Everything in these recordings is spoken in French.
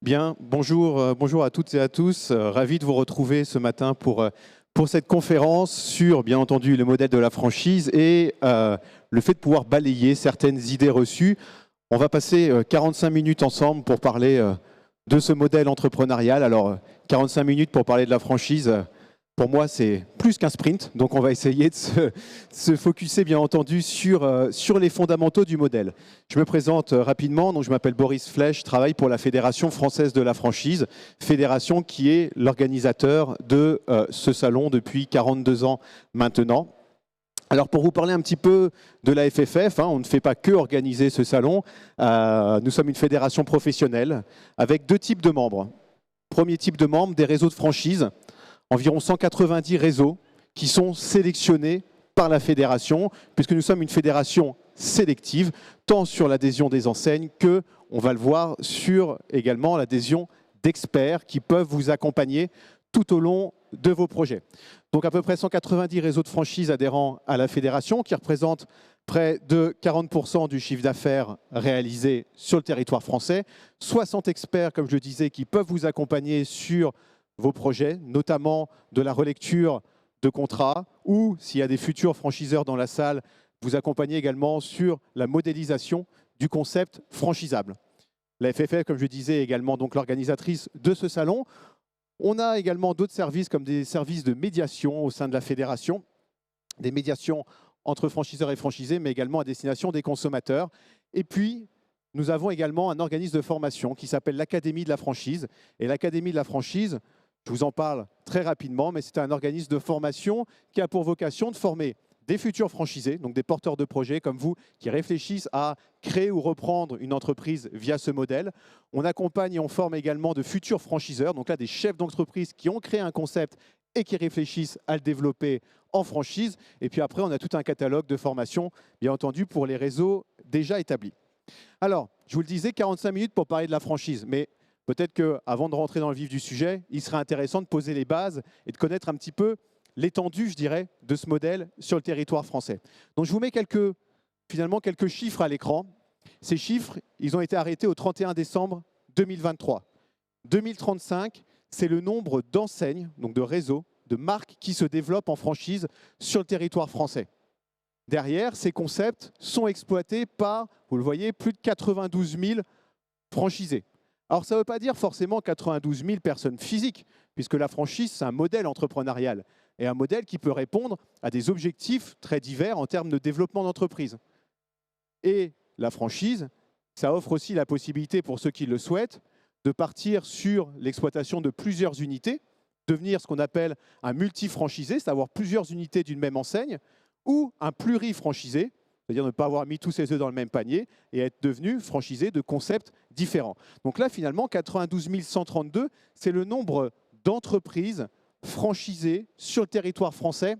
Bien, bonjour, bonjour à toutes et à tous. Ravi de vous retrouver ce matin pour cette conférence sur, bien entendu, le modèle de la franchise et le fait de pouvoir balayer certaines idées reçues. On va passer 45 minutes ensemble pour parler de ce modèle entrepreneurial. Alors, 45 minutes pour parler de la franchise, pour moi, c'est plus qu'un sprint. Donc, on va essayer de se focuser, bien entendu, sur les fondamentaux du modèle. Je me présente rapidement. Donc, je m'appelle Boris Flech, je travaille pour la Fédération française de la franchise, fédération qui est l'organisateur de ce salon depuis 42 ans maintenant. Alors, pour vous parler un petit peu de la FFF, on ne fait pas que organiser ce salon. Nous sommes une fédération professionnelle avec deux types de membres. Premier type de membres, des réseaux de franchise. Environ 190 réseaux qui sont sélectionnés par la fédération, puisque nous sommes une fédération sélective, tant sur l'adhésion des enseignes que, on va le voir, sur également l'adhésion d'experts qui peuvent vous accompagner tout au long de vos projets. Donc à peu près 190 réseaux de franchise adhérents à la fédération, qui représentent près de 40% du chiffre d'affaires réalisé sur le territoire français. 60 experts, comme je le disais, qui peuvent vous accompagner sur vos projets, notamment de la relecture de contrats ou, s'il y a des futurs franchiseurs dans la salle, vous accompagner également sur la modélisation du concept franchisable. La FFF, comme je disais, est également donc l'organisatrice de ce salon. On a également d'autres services comme des services de médiation au sein de la fédération, des médiations entre franchiseurs et franchisés, mais également à destination des consommateurs. Et puis, nous avons également un organisme de formation qui s'appelle l'Académie de la franchise. Et l'Académie de la franchise, je vous en parle très rapidement, mais c'est un organisme de formation qui a pour vocation de former des futurs franchisés, donc des porteurs de projets comme vous, qui réfléchissent à créer ou reprendre une entreprise via ce modèle. On accompagne et on forme également de futurs franchiseurs, donc là des chefs d'entreprise qui ont créé un concept et qui réfléchissent à le développer en franchise. Et puis après, on a tout un catalogue de formations, bien entendu, pour les réseaux déjà établis. Alors, je vous le disais, 45 minutes pour parler de la franchise, mais peut-être qu'avant de rentrer dans le vif du sujet, il serait intéressant de poser les bases et de connaître un petit peu l'étendue, je dirais, de ce modèle sur le territoire français. Donc je vous mets finalement quelques chiffres à l'écran. Ces chiffres, ils ont été arrêtés au 31 décembre 2023. 2035, c'est le nombre d'enseignes, donc de réseaux, de marques qui se développent en franchise sur le territoire français. Derrière, ces concepts sont exploités par, vous le voyez, plus de 92 000 franchisés. Alors, ça ne veut pas dire forcément 92 000 personnes physiques, puisque la franchise, c'est un modèle entrepreneurial et un modèle qui peut répondre à des objectifs très divers en termes de développement d'entreprise. Et la franchise, ça offre aussi la possibilité pour ceux qui le souhaitent de partir sur l'exploitation de plusieurs unités, devenir ce qu'on appelle un multifranchisé, c'est-à-dire avoir plusieurs unités d'une même enseigne, ou un plurifranchisé, c'est-à-dire ne pas avoir mis tous ses œufs dans le même panier et être devenu franchisé de concepts différents. Donc là, finalement, 92 132, c'est le nombre d'entreprises franchisées sur le territoire français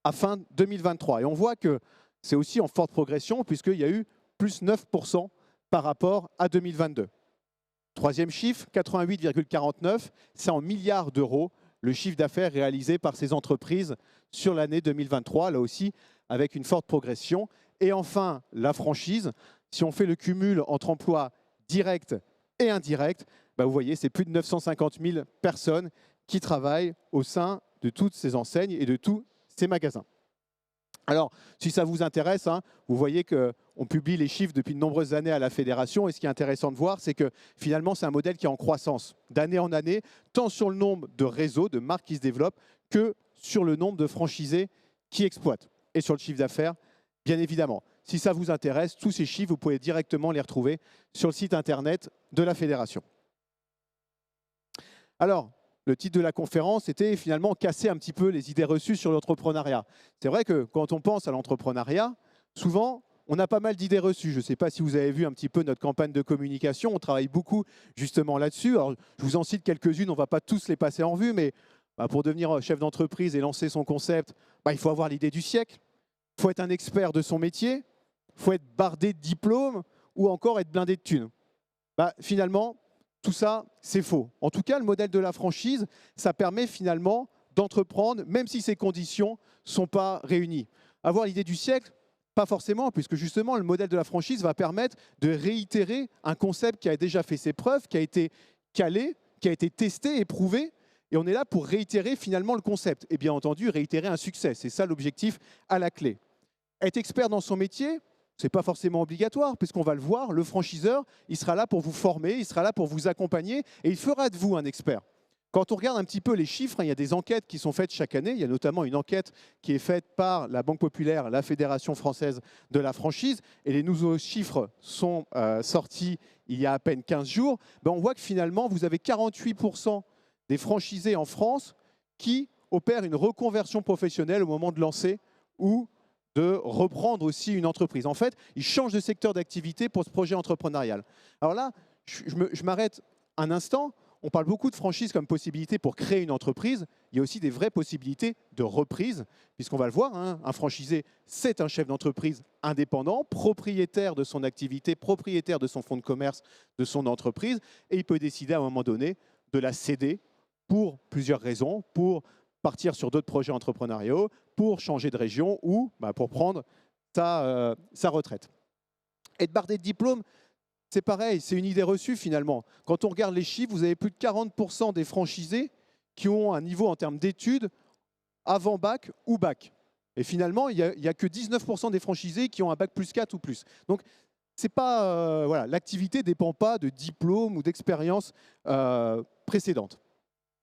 à fin 2023. Et on voit que c'est aussi en forte progression puisqu'il y a eu plus 9% par rapport à 2022. Troisième chiffre, 88,49, c'est en milliards d'euros le chiffre d'affaires réalisé par ces entreprises sur l'année 2023, là aussi avec une forte progression. Et enfin, la franchise, si on fait le cumul entre emplois directs et indirects, vous voyez, c'est plus de 950 000 personnes qui travaillent au sein de toutes ces enseignes et de tous ces magasins. Alors, si ça vous intéresse, vous voyez qu'on publie les chiffres depuis de nombreuses années à la fédération. Et ce qui est intéressant de voir, c'est que finalement, c'est un modèle qui est en croissance d'année en année, tant sur le nombre de réseaux, de marques qui se développent, que sur le nombre de franchisés qui exploitent. Et sur le chiffre d'affaires, bien évidemment. Si ça vous intéresse, tous ces chiffres, vous pouvez directement les retrouver sur le site internet de la fédération. Alors, le titre de la conférence était finalement casser un petit peu les idées reçues sur l'entrepreneuriat. C'est vrai que quand on pense à l'entrepreneuriat, souvent, on a pas mal d'idées reçues. Je ne sais pas si vous avez vu un petit peu notre campagne de communication. On travaille beaucoup justement là-dessus. Alors, je vous en cite quelques-unes, on ne va pas tous les passer en revue, mais pour devenir chef d'entreprise et lancer son concept, il faut avoir l'idée du siècle. Il faut être un expert de son métier. Il faut être bardé de diplômes ou encore être blindé de thunes. Finalement, tout ça, c'est faux. En tout cas, le modèle de la franchise, ça permet finalement d'entreprendre, même si ces conditions ne sont pas réunies. Avoir l'idée du siècle, Pas forcément, puisque justement, le modèle de la franchise va permettre de réitérer un concept qui a déjà fait ses preuves, qui a été calé, qui a été testé, éprouvé. Et on est là pour réitérer finalement le concept. Et bien entendu, réitérer un succès. C'est ça l'objectif à la clé. Être expert dans son métier, ce n'est pas forcément obligatoire, puisqu'on va le voir, le franchiseur, il sera là pour vous former, il sera là pour vous accompagner, et il fera de vous un expert. Quand on regarde un petit peu les chiffres, il y a des enquêtes qui sont faites chaque année. Il y a notamment une enquête qui est faite par la Banque Populaire, la Fédération française de la franchise, et les nouveaux chiffres sont sortis il y a à peine 15 jours. On voit que finalement, vous avez 48% des franchisés en France qui opèrent une reconversion professionnelle au moment de lancer ou de reprendre aussi une entreprise. En fait, ils changent de secteur d'activité pour ce projet entrepreneurial. Alors là, je m'arrête un instant. On parle beaucoup de franchise comme possibilité pour créer une entreprise. Il y a aussi des vraies possibilités de reprise, puisqu'on va le voir, hein, un franchisé, c'est un chef d'entreprise indépendant, propriétaire de son activité, propriétaire de son fonds de commerce, de son entreprise, et il peut décider à un moment donné de la céder pour plusieurs raisons, pour partir sur d'autres projets entrepreneuriaux, pour changer de région ou pour prendre sa retraite. Être bardé de diplôme, c'est pareil, c'est une idée reçue finalement. Quand on regarde les chiffres, vous avez plus de 40% des franchisés qui ont un niveau en termes d'études avant bac ou bac. Et finalement, il n'y a que 19% des franchisés qui ont un bac plus 4 ou plus. Donc, c'est pas, l'activité ne dépend pas de diplôme ou d'expérience précédente.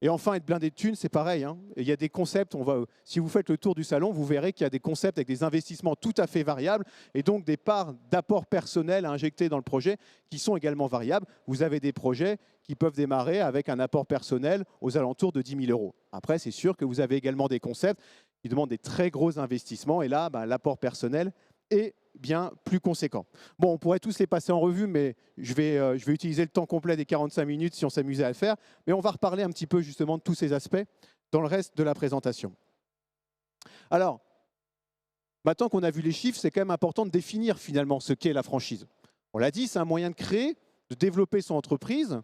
Et enfin, être blindé de thunes, c'est pareil. Hein. Il y a des concepts, si vous faites le tour du salon, vous verrez qu'il y a des concepts avec des investissements tout à fait variables et donc des parts d'apport personnel à injecter dans le projet qui sont également variables. Vous avez des projets qui peuvent démarrer avec un apport personnel aux alentours de 10 000 €. Après, c'est sûr que vous avez également des concepts qui demandent des très gros investissements et là, l'apport personnel est bien plus conséquent. Bon, on pourrait tous les passer en revue, mais je vais utiliser le temps complet des 45 minutes si on s'amusait à le faire. Mais on va reparler un petit peu justement de tous ces aspects dans le reste de la présentation. Alors, maintenant qu'on a vu les chiffres, c'est quand même important de définir finalement ce qu'est la franchise. On l'a dit, c'est un moyen de créer, de développer son entreprise.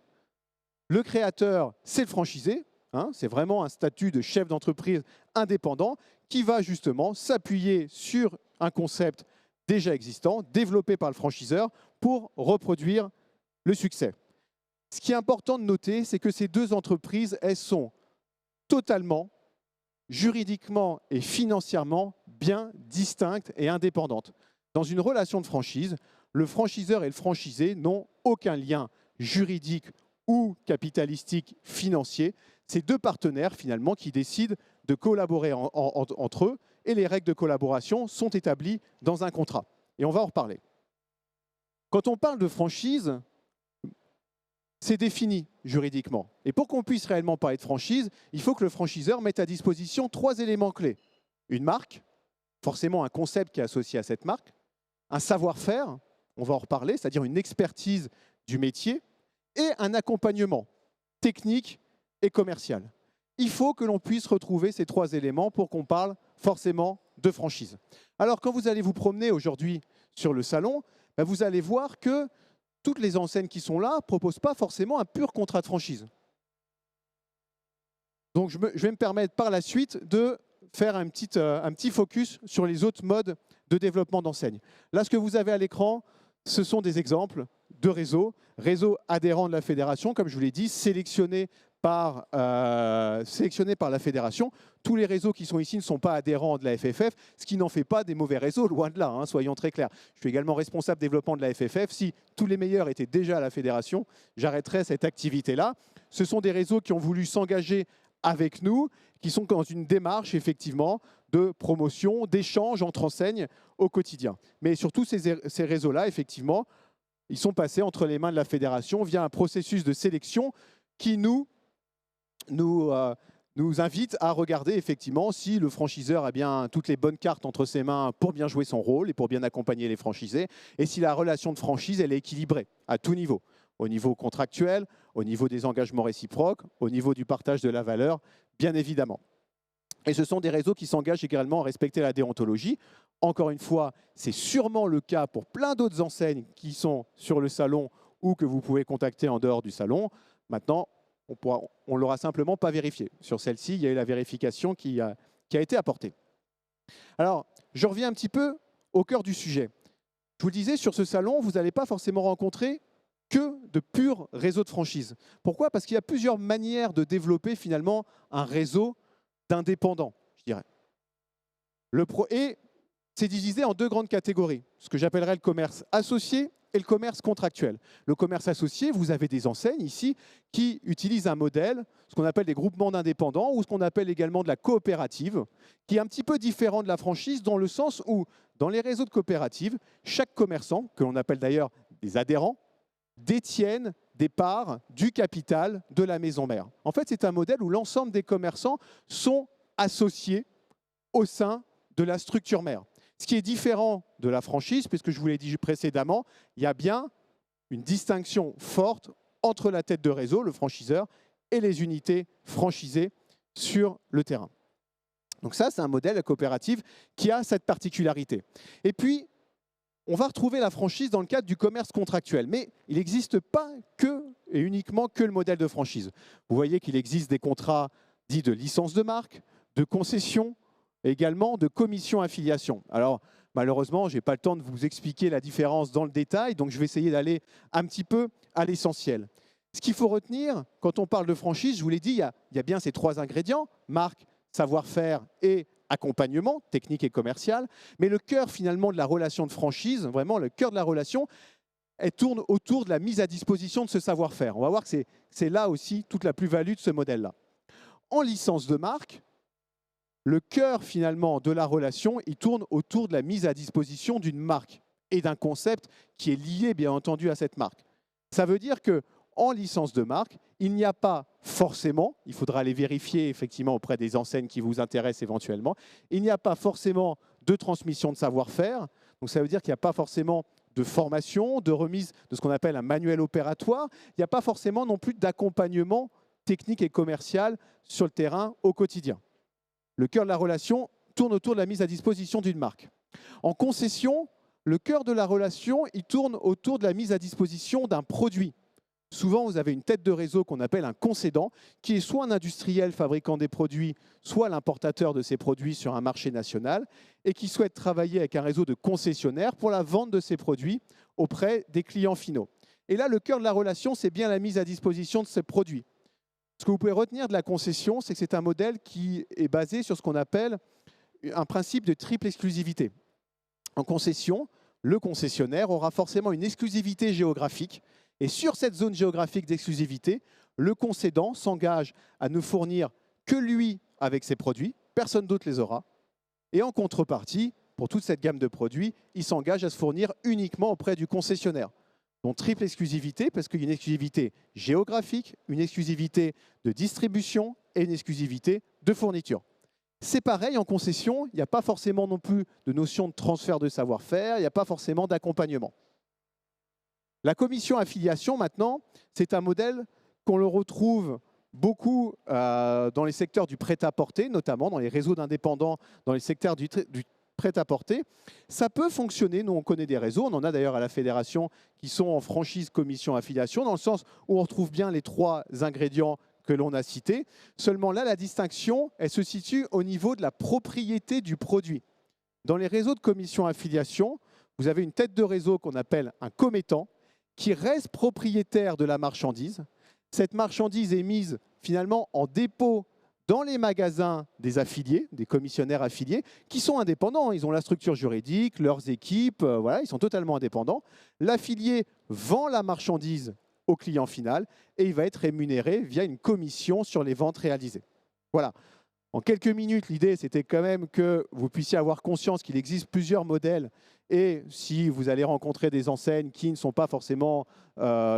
Le créateur, c'est le franchisé. Hein, c'est vraiment un statut de chef d'entreprise indépendant qui va justement s'appuyer sur un concept déjà existant, développé par le franchiseur, pour reproduire le succès. Ce qui est important de noter, c'est que ces deux entreprises, elles sont totalement, juridiquement et financièrement bien distinctes et indépendantes. Dans une relation de franchise, le franchiseur et le franchisé n'ont aucun lien juridique ou capitalistique financier. C'est deux partenaires finalement qui décident de collaborer entre eux et les règles de collaboration sont établies dans un contrat. Et on va en reparler. Quand on parle de franchise, c'est défini juridiquement. Et pour qu'on puisse réellement parler de franchise, il faut que le franchiseur mette à disposition 3 éléments clés. Une marque, forcément un concept qui est associé à cette marque, un savoir-faire, on va en reparler, c'est-à-dire une expertise du métier, et un accompagnement technique et commercial. Il faut que l'on puisse retrouver ces 3 éléments pour qu'on parle forcément de franchise. Alors, quand vous allez vous promener aujourd'hui sur le salon, vous allez voir que toutes les enseignes qui sont là ne proposent pas forcément un pur contrat de franchise. Donc, je vais me permettre par la suite de faire un petit focus sur les autres modes de développement d'enseigne. Là, ce que vous avez à l'écran, ce sont des exemples de réseaux adhérents de la fédération, comme je vous l'ai dit, sélectionnés par la fédération. Tous les réseaux qui sont ici ne sont pas adhérents de la FFF, ce qui n'en fait pas des mauvais réseaux, loin de là, hein, soyons très clairs. Je suis également responsable développement de la FFF. Si tous les meilleurs étaient déjà à la fédération, j'arrêterais cette activité-là. Ce sont des réseaux qui ont voulu s'engager avec nous, qui sont dans une démarche effectivement de promotion, d'échange entre enseignes au quotidien. Mais surtout ces réseaux-là, effectivement, ils sont passés entre les mains de la fédération via un processus de sélection qui nous invite à regarder effectivement si le franchiseur a bien toutes les bonnes cartes entre ses mains pour bien jouer son rôle et pour bien accompagner les franchisés, et si la relation de franchise elle est équilibrée à tout niveau, au niveau contractuel, au niveau des engagements réciproques, au niveau du partage de la valeur, bien évidemment. Et ce sont des réseaux qui s'engagent également à respecter la déontologie. Encore une fois, c'est sûrement le cas pour plein d'autres enseignes qui sont sur le salon ou que vous pouvez contacter en dehors du salon. Maintenant, on ne l'aura simplement pas vérifié. Sur celle-ci, il y a eu la vérification qui a été apportée. Alors, je reviens un petit peu au cœur du sujet. Je vous le disais, sur ce salon, vous n'allez pas forcément rencontrer que de purs réseaux de franchise. Pourquoi? Parce qu'il y a plusieurs manières de développer finalement un réseau d'indépendants, je dirais. Et c'est divisé en deux grandes catégories, ce que j'appellerais le commerce associé et le commerce contractuel. Le commerce associé, vous avez des enseignes ici qui utilisent un modèle, ce qu'on appelle des groupements d'indépendants ou ce qu'on appelle également de la coopérative, qui est un petit peu différent de la franchise dans le sens où, dans les réseaux de coopératives, chaque commerçant, que l'on appelle d'ailleurs des adhérents, détiennent des parts du capital de la maison mère. En fait, c'est un modèle où l'ensemble des commerçants sont associés au sein de la structure mère. Ce qui est différent de la franchise, puisque je vous l'ai dit précédemment, il y a bien une distinction forte entre la tête de réseau, le franchiseur, et les unités franchisées sur le terrain. Donc ça, c'est un modèle, la coopérative, qui a cette particularité. Et puis, on va retrouver la franchise dans le cadre du commerce contractuel. Mais il n'existe pas que et uniquement que le modèle de franchise. Vous voyez qu'il existe des contrats dits de licence de marque, de concession, également de commission affiliation. Alors, malheureusement, je n'ai pas le temps de vous expliquer la différence dans le détail, donc je vais essayer d'aller un petit peu à l'essentiel. Ce qu'il faut retenir, quand on parle de franchise, je vous l'ai dit, il y a bien ces trois ingrédients, marque, savoir-faire et accompagnement technique et commercial, mais le cœur finalement de la relation de franchise, vraiment le cœur de la relation, elle tourne autour de la mise à disposition de ce savoir-faire. On va voir que c'est là aussi toute la plus-value de ce modèle-là. En licence de marque, le cœur finalement de la relation, il tourne autour de la mise à disposition d'une marque et d'un concept qui est lié bien entendu à cette marque. Ça veut dire que en licence de marque, il n'y a pas forcément, il faudra aller vérifier effectivement auprès des enseignes qui vous intéressent éventuellement, il n'y a pas forcément de transmission de savoir-faire, donc ça veut dire qu'il n'y a pas forcément de formation, de remise de ce qu'on appelle un manuel opératoire, il n'y a pas forcément non plus d'accompagnement technique et commercial sur le terrain au quotidien. Le cœur de la relation tourne autour de la mise à disposition d'une marque. En concession, le cœur de la relation, il tourne autour de la mise à disposition d'un produit. Souvent, vous avez une tête de réseau qu'on appelle un concédant, qui est soit un industriel fabricant des produits, soit l'importateur de ces produits sur un marché national, et qui souhaite travailler avec un réseau de concessionnaires pour la vente de ces produits auprès des clients finaux. Et là, le cœur de la relation, c'est bien la mise à disposition de ces produits. Ce que vous pouvez retenir de la concession, c'est que c'est un modèle qui est basé sur ce qu'on appelle un principe de triple exclusivité. En concession, le concessionnaire aura forcément une exclusivité géographique. Et sur cette zone géographique d'exclusivité, le concédant s'engage à ne fournir que lui avec ses produits, personne d'autre les aura. Et en contrepartie, pour toute cette gamme de produits, il s'engage à se fournir uniquement auprès du concessionnaire. Donc triple exclusivité, parce qu'il y a une exclusivité géographique, une exclusivité de distribution et une exclusivité de fourniture. C'est pareil en concession, il n'y a pas forcément non plus de notion de transfert de savoir-faire, il n'y a pas forcément d'accompagnement. La commission affiliation, maintenant, c'est un modèle qu'on le retrouve beaucoup dans les secteurs du prêt-à-porter, notamment dans les réseaux d'indépendants, dans les secteurs du prêt-à-porter. Ça peut fonctionner, nous on connaît des réseaux, on en a d'ailleurs à la fédération qui sont en franchise commission affiliation, dans le sens où on retrouve bien les trois ingrédients que l'on a cités. Seulement là, la distinction, elle se situe au niveau de la propriété du produit. Dans les réseaux de commission affiliation, vous avez une tête de réseau qu'on appelle un commettant, qui reste propriétaire de la marchandise. Cette marchandise est mise finalement en dépôt dans les magasins des affiliés, des commissionnaires affiliés, qui sont indépendants. Ils ont la structure juridique, leurs équipes, voilà, ils sont totalement indépendants. L'affilié vend la marchandise au client final et il va être rémunéré via une commission sur les ventes réalisées. Voilà. En quelques minutes, l'idée, c'était quand même que vous puissiez avoir conscience qu'il existe plusieurs modèles et si vous allez rencontrer des enseignes qui ne sont pas forcément,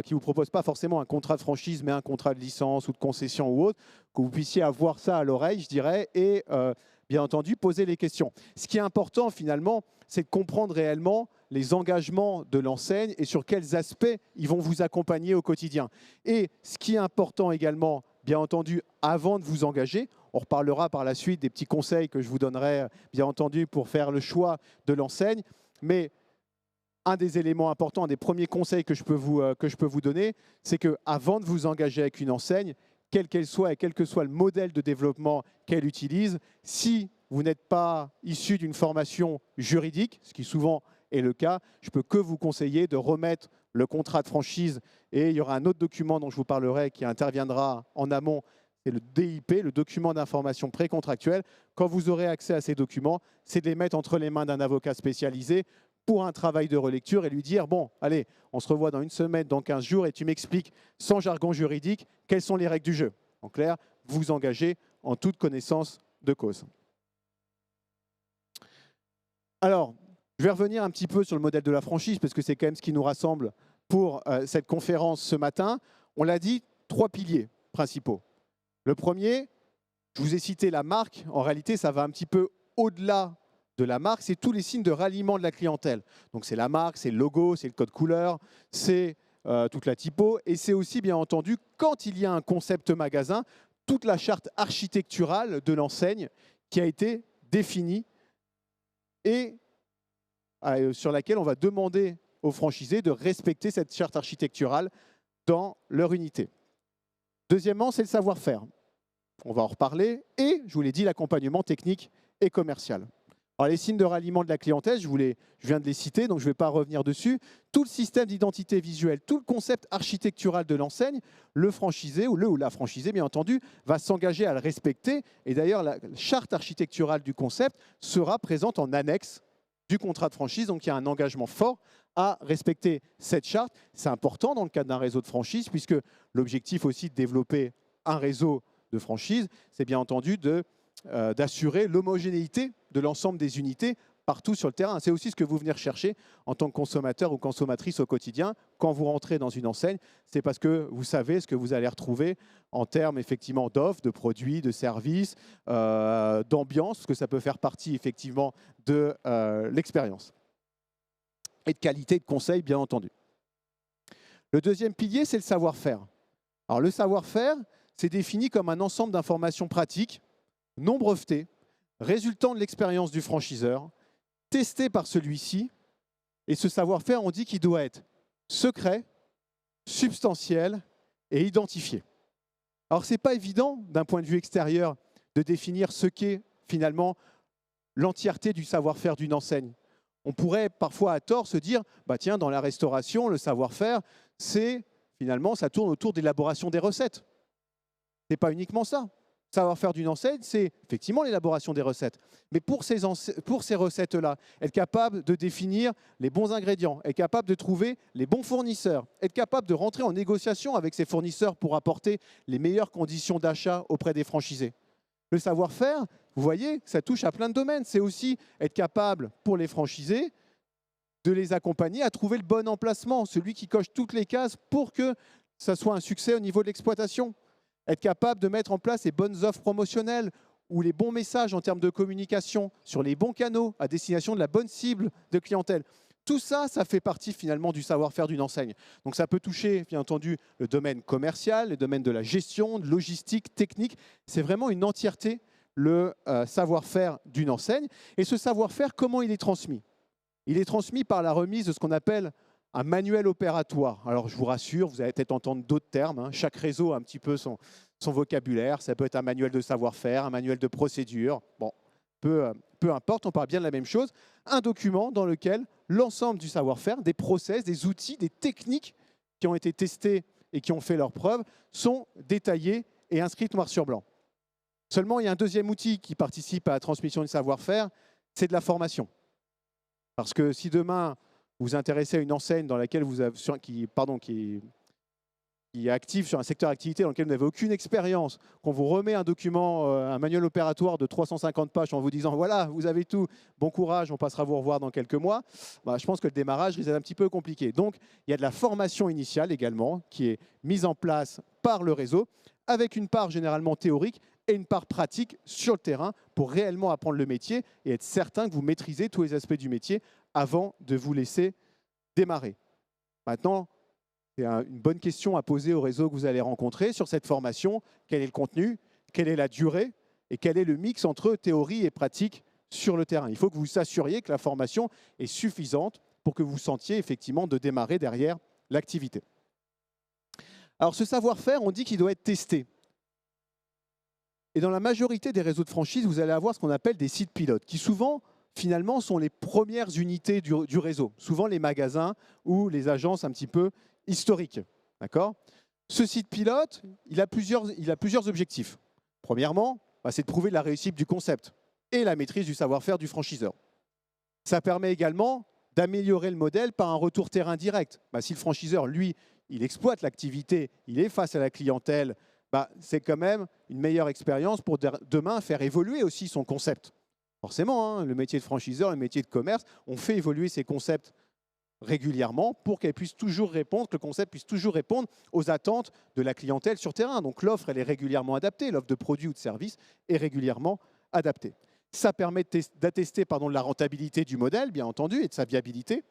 qui vous proposent pas forcément un contrat de franchise, mais un contrat de licence ou de concession ou autre, que vous puissiez avoir ça à l'oreille, je dirais, et bien entendu, poser les questions. Ce qui est important, finalement, c'est de comprendre réellement les engagements de l'enseigne et sur quels aspects ils vont vous accompagner au quotidien. Et ce qui est important également, bien entendu, avant de vous engager, on reparlera par la suite des petits conseils que je vous donnerai, bien entendu, pour faire le choix de l'enseigne. Mais un des éléments importants, un des premiers conseils que je peux vous donner, c'est qu'avant de vous engager avec une enseigne, quelle qu'elle soit et quel que soit le modèle de développement qu'elle utilise, si vous n'êtes pas issu d'une formation juridique, ce qui souvent est le cas, je ne peux que vous conseiller de remettre le contrat de franchise et il y aura un autre document dont je vous parlerai qui interviendra en amont, c'est le DIP, le document d'information précontractuelle. Quand vous aurez accès à ces documents, c'est de les mettre entre les mains d'un avocat spécialisé pour un travail de relecture et lui dire « Bon, allez, on se revoit dans une semaine, dans 15 jours et tu m'expliques sans jargon juridique quelles sont les règles du jeu. » En clair, vous vous engagez en toute connaissance de cause. Alors, je vais revenir un petit peu sur le modèle de la franchise parce que c'est quand même ce qui nous rassemble pour cette conférence ce matin. On l'a dit, 3 piliers principaux. Le premier, je vous ai cité la marque. En réalité, ça va un petit peu au-delà de la marque. C'est tous les signes de ralliement de la clientèle. Donc, c'est la marque, c'est le logo, c'est le code couleur, c'est toute la typo. Et c'est aussi, bien entendu, quand il y a un concept magasin, toute la charte architecturale de l'enseigne qui a été définie et sur laquelle on va demander aux franchisés de respecter cette charte architecturale dans leur unité. Deuxièmement, c'est le savoir-faire. On va en reparler. Et, je vous l'ai dit, l'accompagnement technique et commercial. Alors, les signes de ralliement de la clientèle, je viens de les citer, donc je ne vais pas revenir dessus. Tout le système d'identité visuelle, tout le concept architectural de l'enseigne, le franchisé, ou le ou la franchisée, bien entendu, va s'engager à le respecter. Et d'ailleurs, la charte architecturale du concept sera présente en annexe du contrat de franchise. Donc, il y a un engagement fort à respecter cette charte. C'est important dans le cadre d'un réseau de franchise, puisque l'objectif aussi de développer un réseau de franchise, c'est bien entendu d'assurer l'homogénéité de l'ensemble des unités partout sur le terrain. C'est aussi ce que vous venez rechercher en tant que consommateur ou consommatrice au quotidien. Quand vous rentrez dans une enseigne, c'est parce que vous savez ce que vous allez retrouver en termes effectivement d'offres, de produits, de services, d'ambiance, parce que ça peut faire partie effectivement de l'expérience. Et de qualité de conseil, bien entendu. Le deuxième pilier, c'est le savoir-faire. Alors le savoir-faire, c'est défini comme un ensemble d'informations pratiques, non brevetées, résultant de l'expérience du franchiseur, testé par celui-ci. Et ce savoir-faire, on dit qu'il doit être secret, substantiel et identifié. Alors, ce n'est pas évident, d'un point de vue extérieur, de définir ce qu'est finalement l'entièreté du savoir-faire d'une enseigne. On pourrait parfois à tort se dire, bah tiens, dans la restauration, le savoir-faire, finalement, ça tourne autour d'élaboration des recettes. Ce n'est pas uniquement ça. Savoir-faire d'une enseigne, c'est effectivement l'élaboration des recettes. Mais pour ces recettes-là, être capable de définir les bons ingrédients, être capable de trouver les bons fournisseurs, être capable de rentrer en négociation avec ces fournisseurs pour apporter les meilleures conditions d'achat auprès des franchisés. Le savoir-faire, vous voyez, ça touche à plein de domaines. C'est aussi être capable, pour les franchisés, de les accompagner à trouver le bon emplacement, celui qui coche toutes les cases pour que ça soit un succès au niveau de l'exploitation. Être capable de mettre en place les bonnes offres promotionnelles ou les bons messages en termes de communication sur les bons canaux à destination de la bonne cible de clientèle. Tout ça, ça fait partie finalement du savoir-faire d'une enseigne. Donc ça peut toucher, bien entendu, le domaine commercial, le domaine de la gestion, de logistique, technique. C'est vraiment une entièreté, le savoir-faire d'une enseigne. Et ce savoir-faire, comment il est transmis? Il est transmis par la remise de ce qu'on appelle un manuel opératoire. Alors, je vous rassure, vous allez peut-être entendre d'autres termes. Hein. Chaque réseau a un petit peu son vocabulaire. Ça peut être un manuel de savoir-faire, un manuel de procédure. Bon, peu importe, on parle bien de la même chose. Un document dans lequel l'ensemble du savoir-faire, des process, des outils, des techniques qui ont été testés et qui ont fait leurs preuves sont détaillés et inscrits noir sur blanc. Seulement, il y a un deuxième outil qui participe à la transmission du savoir-faire, c'est de la formation. Parce que si demain, vous vous intéressez à une enseigne dans laquelle qui est active sur un secteur d'activité dans lequel vous n'avez aucune expérience, qu'on vous remet un document, un manuel opératoire de 350 pages en vous disant « Voilà, vous avez tout, bon courage, on passera vous revoir dans quelques mois », je pense que le démarrage risque d'être un petit peu compliqué. Donc, il y a de la formation initiale également qui est mise en place par le réseau, avec une part généralement théorique et une part pratique sur le terrain pour réellement apprendre le métier et être certain que vous maîtrisez tous les aspects du métier avant de vous laisser démarrer. Maintenant, c'est une bonne question à poser au réseau que vous allez rencontrer sur cette formation. Quel est le contenu? Quelle est la durée? Et quel est le mix entre théorie et pratique sur le terrain? Il faut que vous vous assuriez que la formation est suffisante pour que vous sentiez effectivement de démarrer derrière l'activité. Alors ce savoir-faire, on dit qu'il doit être testé. Et dans la majorité des réseaux de franchise, vous allez avoir ce qu'on appelle des sites pilotes, qui souvent, finalement, sont les premières unités du réseau. Souvent les magasins ou les agences un petit peu historiques. D'accord ? Ce site pilote, il a plusieurs objectifs. Premièrement, c'est de prouver la réussite du concept et la maîtrise du savoir-faire du franchiseur. Ça permet également d'améliorer le modèle par un retour terrain direct. Si le franchiseur, lui, il exploite l'activité, il est face à la clientèle, c'est quand même une meilleure expérience pour demain faire évoluer aussi son concept. Forcément, le métier de franchiseur, le métier de commerce, on fait évoluer ces concepts régulièrement pour qu'elle puisse toujours répondre, que le concept puisse toujours répondre aux attentes de la clientèle sur terrain. Donc l'offre, elle est régulièrement adaptée, l'offre de produits ou de services est régulièrement adaptée. Ça permet d'attester la rentabilité du modèle, bien entendu, et de sa viabilité.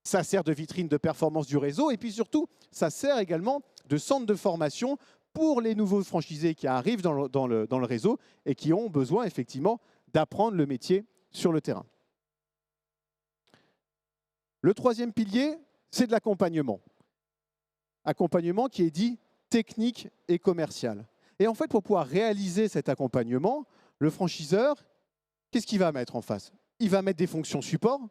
Ça sert de vitrine de performance du réseau et puis surtout, ça sert également de centre de formation pour les nouveaux franchisés qui arrivent dans le réseau et qui ont besoin effectivement d'apprendre le métier sur le terrain. Le troisième pilier, c'est de l'accompagnement. Accompagnement qui est dit technique et commercial. Et en fait, pour pouvoir réaliser cet accompagnement, le franchiseur, qu'est-ce qu'il va mettre en face? Il va mettre des fonctions support,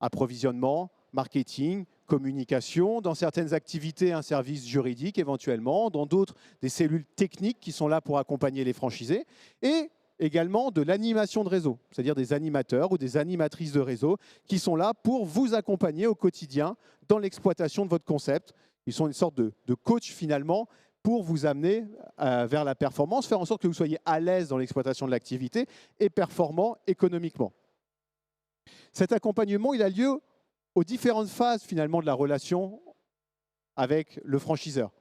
approvisionnement, marketing, communication, dans certaines activités, un service juridique éventuellement, dans d'autres, des cellules techniques qui sont là pour accompagner les franchisés, et également de l'animation de réseau, c'est-à-dire des animateurs ou des animatrices de réseau qui sont là pour vous accompagner au quotidien dans l'exploitation de votre concept. Ils sont une sorte de coach finalement pour vous amener vers la performance, faire en sorte que vous soyez à l'aise dans l'exploitation de l'activité et performant économiquement. Cet accompagnement, il a lieu aux différentes phases finalement de la relation avec le franchiseur.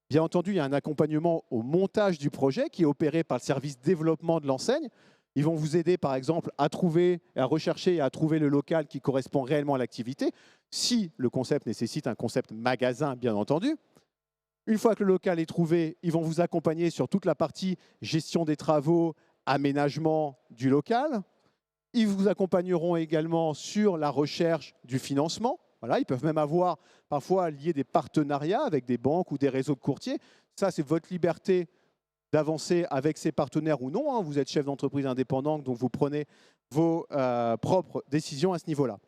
Bien entendu, il y a un accompagnement au montage du projet qui est opéré par le service développement de l'enseigne. Ils vont vous aider, par exemple, à rechercher et à trouver le local qui correspond réellement à l'activité, si le concept nécessite un concept magasin, bien entendu. Une fois que le local est trouvé, ils vont vous accompagner sur toute la partie gestion des travaux, aménagement du local. Ils vous accompagneront également sur la recherche du financement. Voilà, ils peuvent même avoir parfois lié des partenariats avec des banques ou des réseaux de courtiers. Ça, c'est votre liberté d'avancer avec ces partenaires ou non. Vous êtes chef d'entreprise indépendant, donc vous prenez vos propres décisions à ce niveau-là.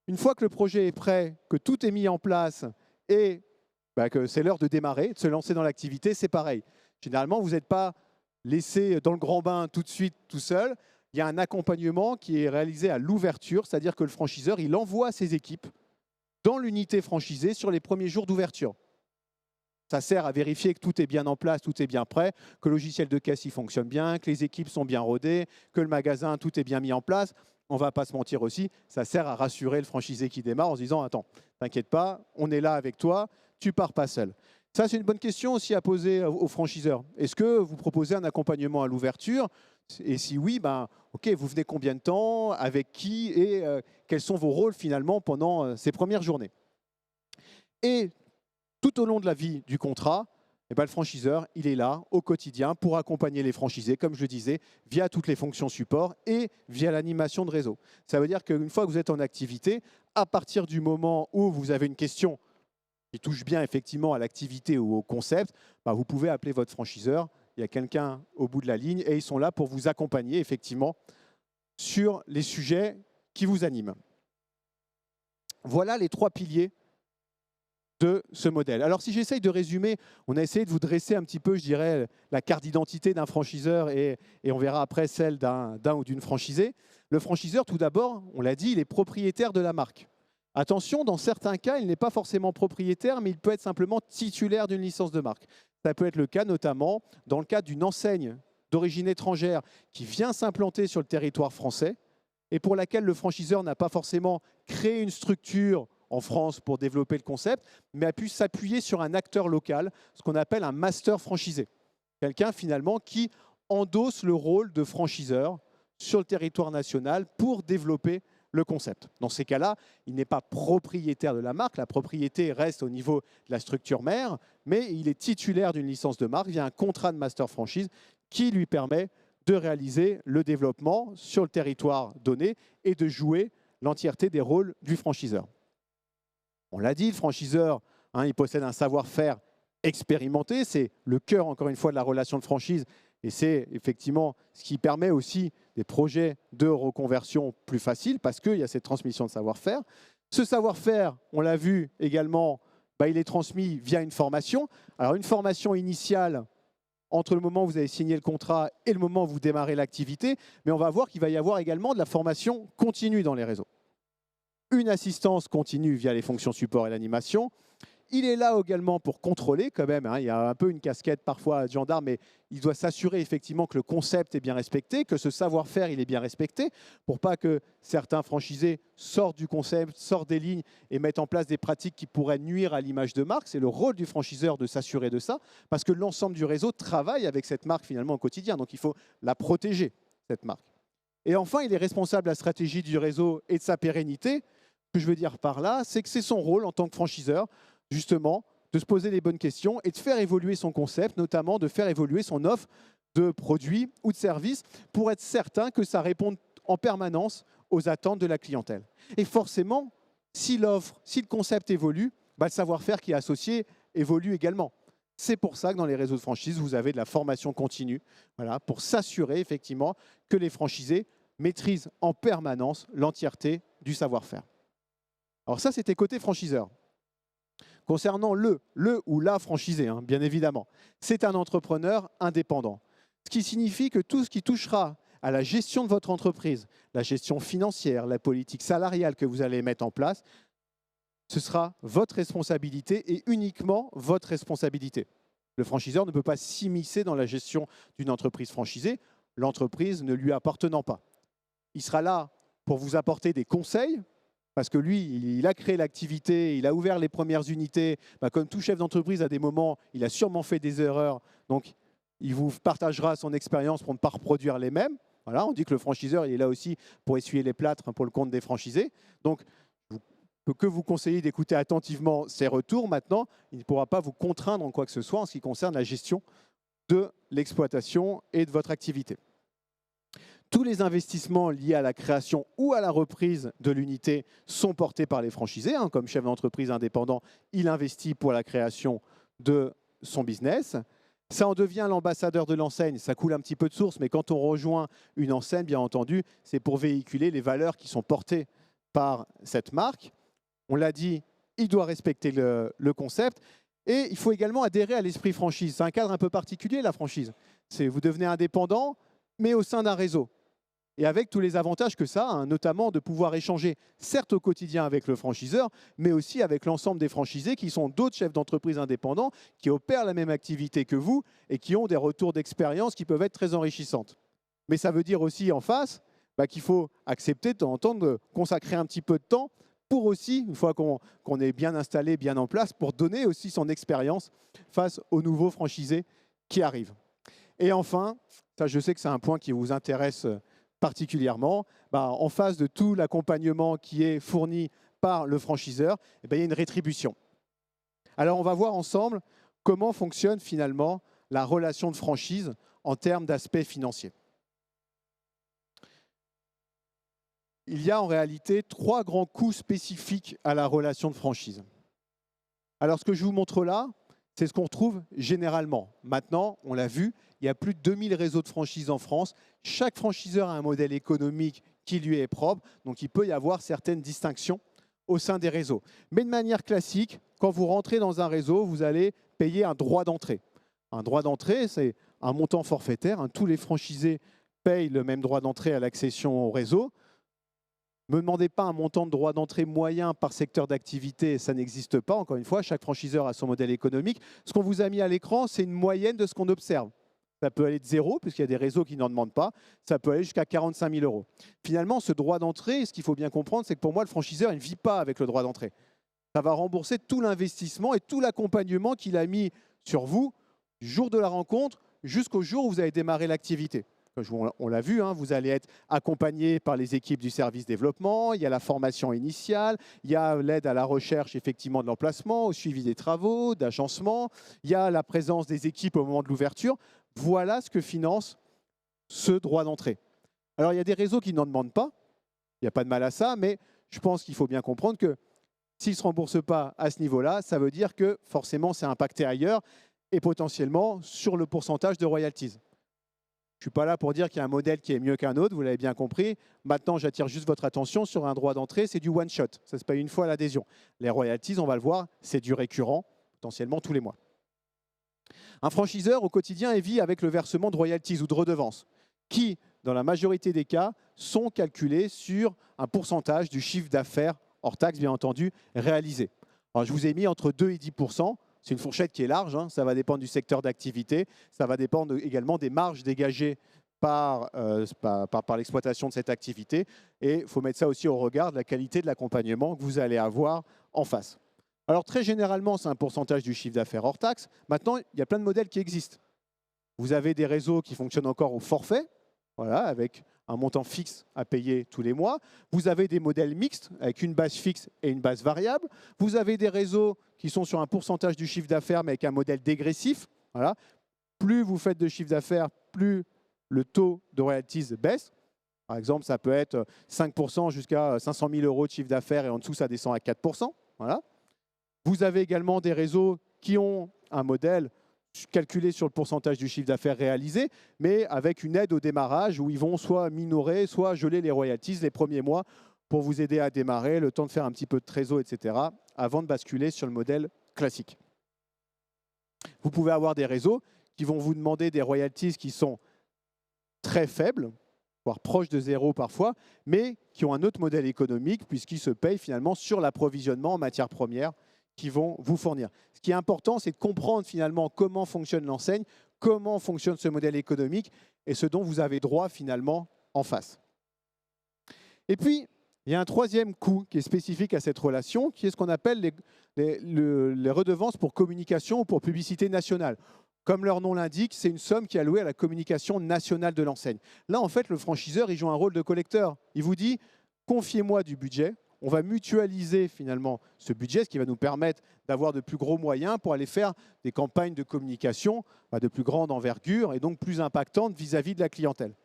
Une fois que le projet est prêt, que tout est mis en place et que c'est l'heure de démarrer, de se lancer dans l'activité, c'est pareil. Généralement, vous n'êtes pas laissé dans le grand bain tout de suite, tout seul. Il y a un accompagnement qui est réalisé à l'ouverture, c'est-à-dire que le franchiseur, il envoie ses équipes dans l'unité franchisée sur les premiers jours d'ouverture. Ça sert à vérifier que tout est bien en place, tout est bien prêt, que le logiciel de caisse il fonctionne bien, que les équipes sont bien rodées, que le magasin, tout est bien mis en place. On ne va pas se mentir aussi, ça sert à rassurer le franchisé qui démarre en se disant « Attends, t'inquiète pas, on est là avec toi, tu pars pas seul ». Ça, c'est une bonne question aussi à poser aux franchiseurs. Est-ce que vous proposez un accompagnement à l'ouverture? Et si oui, ok, vous venez combien de temps? Avec qui? Et quels sont vos rôles finalement pendant ces premières journées? Et tout au long de la vie du contrat, le franchiseur, il est là au quotidien pour accompagner les franchisés, comme je le disais, via toutes les fonctions support et via l'animation de réseau. Ça veut dire qu'une fois que vous êtes en activité, à partir du moment où vous avez une question qui touche bien effectivement à l'activité ou au concept, vous pouvez appeler votre franchiseur. Il y a quelqu'un au bout de la ligne et ils sont là pour vous accompagner effectivement sur les sujets qui vous animent. Voilà les trois piliers de ce modèle. Alors si j'essaye de résumer, on a essayé de vous dresser un petit peu, je dirais, la carte d'identité d'un franchiseur et on verra après celle d'un ou d'une franchisée. Le franchiseur, tout d'abord, on l'a dit, il est propriétaire de la marque. Attention, dans certains cas, il n'est pas forcément propriétaire, mais il peut être simplement titulaire d'une licence de marque. Ça peut être le cas notamment dans le cas d'une enseigne d'origine étrangère qui vient s'implanter sur le territoire français et pour laquelle le franchiseur n'a pas forcément créé une structure en France pour développer le concept, mais a pu s'appuyer sur un acteur local, ce qu'on appelle un master franchisé. Quelqu'un finalement qui endosse le rôle de franchiseur sur le territoire national pour développer le concept. Dans ces cas-là, il n'est pas propriétaire de la marque, la propriété reste au niveau de la structure mère, mais il est titulaire d'une licence de marque via un contrat de master franchise qui lui permet de réaliser le développement sur le territoire donné et de jouer l'entièreté des rôles du franchiseur. On l'a dit, le franchiseur, il possède un savoir-faire expérimenté, c'est le cœur, encore une fois, de la relation de franchise, Et c'est effectivement ce qui permet aussi des projets de reconversion plus faciles parce qu'il y a cette transmission de savoir-faire. Ce savoir-faire, on l'a vu également, il est transmis via une formation. Alors une formation initiale entre le moment où vous avez signé le contrat et le moment où vous démarrez l'activité, mais on va voir qu'il va y avoir également de la formation continue dans les réseaux. Une assistance continue via les fonctions support et l'animation. Il est là également pour contrôler quand même, il y a un peu une casquette parfois de gendarme, mais il doit s'assurer effectivement que le concept est bien respecté, que ce savoir-faire il est bien respecté, pour pas que certains franchisés sortent du concept, sortent des lignes et mettent en place des pratiques qui pourraient nuire à l'image de marque. C'est le rôle du franchiseur de s'assurer de ça, parce que l'ensemble du réseau travaille avec cette marque finalement au quotidien, donc il faut la protéger, cette marque. Et enfin, il est responsable de la stratégie du réseau et de sa pérennité. Ce que je veux dire par là, c'est que c'est son rôle en tant que franchiseur justement, de se poser les bonnes questions et de faire évoluer son concept, notamment de faire évoluer son offre de produits ou de services pour être certain que ça réponde en permanence aux attentes de la clientèle. Et forcément, si l'offre, si le concept évolue, le savoir-faire qui est associé évolue également. C'est pour ça que dans les réseaux de franchise, vous avez de la formation continue, pour s'assurer effectivement que les franchisés maîtrisent en permanence l'entièreté du savoir-faire. Alors ça, c'était côté franchiseur. Concernant le ou la franchisé, bien évidemment, c'est un entrepreneur indépendant. Ce qui signifie que tout ce qui touchera à la gestion de votre entreprise, la gestion financière, la politique salariale que vous allez mettre en place, ce sera votre responsabilité et uniquement votre responsabilité. Le franchiseur ne peut pas s'immiscer dans la gestion d'une entreprise franchisée, l'entreprise ne lui appartenant pas. Il sera là pour vous apporter des conseils, parce que lui, il a créé l'activité, il a ouvert les premières unités. Comme tout chef d'entreprise, à des moments, il a sûrement fait des erreurs. Donc, il vous partagera son expérience pour ne pas reproduire les mêmes. Voilà, on dit que le franchiseur, il est là aussi pour essuyer les plâtres pour le compte des franchisés. Donc, je ne peux que vous conseiller d'écouter attentivement ses retours. Maintenant, il ne pourra pas vous contraindre en quoi que ce soit en ce qui concerne la gestion de l'exploitation et de votre activité. Tous les investissements liés à la création ou à la reprise de l'unité sont portés par les franchisés. Comme chef d'entreprise indépendant, il investit pour la création de son business. Ça en devient l'ambassadeur de l'enseigne. Ça coule un petit peu de source, mais quand on rejoint une enseigne, bien entendu, c'est pour véhiculer les valeurs qui sont portées par cette marque. On l'a dit, il doit respecter le concept. Et il faut également adhérer à l'esprit franchise. C'est un cadre un peu particulier, la franchise. Vous devenez indépendant, mais au sein d'un réseau. Et avec tous les avantages que ça a, notamment de pouvoir échanger, certes au quotidien avec le franchiseur, mais aussi avec l'ensemble des franchisés qui sont d'autres chefs d'entreprise indépendants, qui opèrent la même activité que vous et qui ont des retours d'expérience qui peuvent être très enrichissantes. Mais ça veut dire aussi en face qu'il faut accepter de temps en temps de consacrer un petit peu de temps pour aussi, une fois qu'on est bien installé, bien en place, pour donner aussi son expérience face aux nouveaux franchisés qui arrivent. Et enfin, ça je sais que c'est un point qui vous intéresse particulièrement, en face de tout l'accompagnement qui est fourni par le franchiseur, il y a une rétribution. Alors on va voir ensemble comment fonctionne finalement la relation de franchise en termes d'aspect financier. Il y a en réalité 3 grands coûts spécifiques à la relation de franchise. Alors ce que je vous montre là, c'est ce qu'on retrouve généralement. Maintenant, on l'a vu, il y a plus de 2000 réseaux de franchise en France. Chaque franchiseur a un modèle économique qui lui est propre, donc il peut y avoir certaines distinctions au sein des réseaux. Mais de manière classique, quand vous rentrez dans un réseau, vous allez payer un droit d'entrée. Un droit d'entrée, c'est un montant forfaitaire. Tous les franchisés payent le même droit d'entrée à l'accession au réseau. Ne me demandez pas un montant de droit d'entrée moyen par secteur d'activité, ça n'existe pas. Encore une fois, chaque franchiseur a son modèle économique. Ce qu'on vous a mis à l'écran, c'est une moyenne de ce qu'on observe. Ça peut aller de 0, puisqu'il y a des réseaux qui n'en demandent pas. Ça peut aller jusqu'à 45 000 €. Finalement, ce droit d'entrée, ce qu'il faut bien comprendre, c'est que pour moi, le franchiseur, il ne vit pas avec le droit d'entrée. Ça va rembourser tout l'investissement et tout l'accompagnement qu'il a mis sur vous, du jour de la rencontre jusqu'au jour où vous avez démarré l'activité. On l'a vu, vous allez être accompagné par les équipes du service développement, il y a la formation initiale, il y a l'aide à la recherche effectivement de l'emplacement, au suivi des travaux, d'agencement, il y a la présence des équipes au moment de l'ouverture. Voilà ce que finance ce droit d'entrée. Alors il y a des réseaux qui n'en demandent pas, il n'y a pas de mal à ça, mais je pense qu'il faut bien comprendre que s'ils ne se remboursent pas à ce niveau-là, ça veut dire que forcément c'est impacté ailleurs et potentiellement sur le pourcentage de royalties. Je ne suis pas là pour dire qu'il y a un modèle qui est mieux qu'un autre, vous l'avez bien compris. Maintenant, j'attire juste votre attention sur un droit d'entrée, c'est du one-shot. Ça se paye une fois l'adhésion. Les royalties, on va le voir, c'est du récurrent, potentiellement tous les mois. Un franchiseur, au quotidien, vit avec le versement de royalties ou de redevances, qui, dans la majorité des cas, sont calculés sur un pourcentage du chiffre d'affaires, hors taxe bien entendu, réalisé. Alors, je vous ai mis entre 2 et 10%. C'est une fourchette qui est large, hein. Ça va dépendre du secteur d'activité, ça va dépendre également des marges dégagées par l'exploitation de cette activité. Et il faut mettre ça aussi au regard de la qualité de l'accompagnement que vous allez avoir en face. Alors très généralement, c'est un pourcentage du chiffre d'affaires hors taxe. Maintenant, il y a plein de modèles qui existent. Vous avez des réseaux qui fonctionnent encore au forfait, voilà, avec un montant fixe à payer tous les mois. Vous avez des modèles mixtes avec une base fixe et une base variable. Vous avez des réseaux qui sont sur un pourcentage du chiffre d'affaires mais avec un modèle dégressif. Voilà. Plus vous faites de chiffre d'affaires, plus le taux de royalties baisse. Par exemple, ça peut être 5% jusqu'à 500 000 € de chiffre d'affaires et en dessous, ça descend à 4%. Voilà. Vous avez également des réseaux qui ont un modèle calculé sur le pourcentage du chiffre d'affaires réalisé, mais avec une aide au démarrage où ils vont soit minorer, soit geler les royalties les premiers mois pour vous aider à démarrer, le temps de faire un petit peu de trésor, etc., avant de basculer sur le modèle classique. Vous pouvez avoir des réseaux qui vont vous demander des royalties qui sont très faibles, voire proches de zéro parfois, mais qui ont un autre modèle économique puisqu'ils se payent finalement sur l'approvisionnement en matières premières qui vont vous fournir. Ce qui est important, c'est de comprendre finalement comment fonctionne l'enseigne, comment fonctionne ce modèle économique et ce dont vous avez droit finalement en face. Et puis, il y a un troisième coût qui est spécifique à cette relation, qui est ce qu'on appelle les redevances pour communication ou pour publicité nationale. Comme leur nom l'indique, c'est une somme qui est allouée à la communication nationale de l'enseigne. Là, en fait, le franchiseur, il joue un rôle de collecteur. Il vous dit, confiez-moi du budget. On va mutualiser finalement ce budget, ce qui va nous permettre d'avoir de plus gros moyens pour aller faire des campagnes de communication de plus grande envergure et donc plus impactantes vis-à-vis de la clientèle.